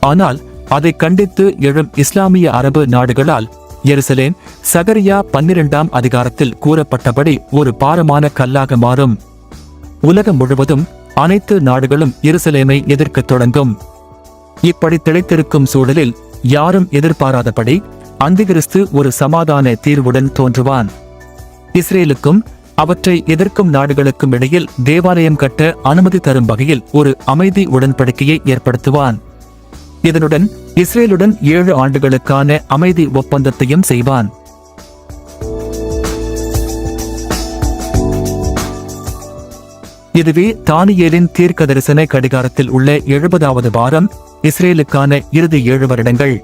ஆனால் அதை கண்டித்து எழும் இஸ்லாமிய அரபு நாடுகளால் எருசலேம் சகரியா 12ஆம் அதிகாரத்தில் கூறப்பட்டபடி ஒரு பாரமான கல்லாக மாறும். உலகம் முழுவதும் அனைத்து நாடுகளும் எருசலேமை எதிர்க்கத் தொடங்கும். இப்படி திளைத்திருக்கும் சூழலில் யாரும் எதிர்பாராதபடி அந்திகிறிஸ்து ஒரு சமாதான தீர்வுடன் தோன்றுவான். இஸ்ரேலுக்கும் அவற்றை எதிர்க்கும் நாடுகளுக்கும் இடையில் தேவாலயம் கட்ட அனுமதி தரும் வகையில் ஒரு அமைதி உடன்படிக்கையை ஏற்படுத்துவான். இதனுடன் இஸ்ரேலுடன் 7 ஆண்டுகளுக்கான அமைதி ஒப்பந்தத்தையும் செய்வான். இதுவே தானியேலின் தீர்க்கதரிசன கடிகாரத்தில் உள்ள 70வது வாரம், இஸ்ரேலுக்கான இறுதி 7 வருடங்கள்.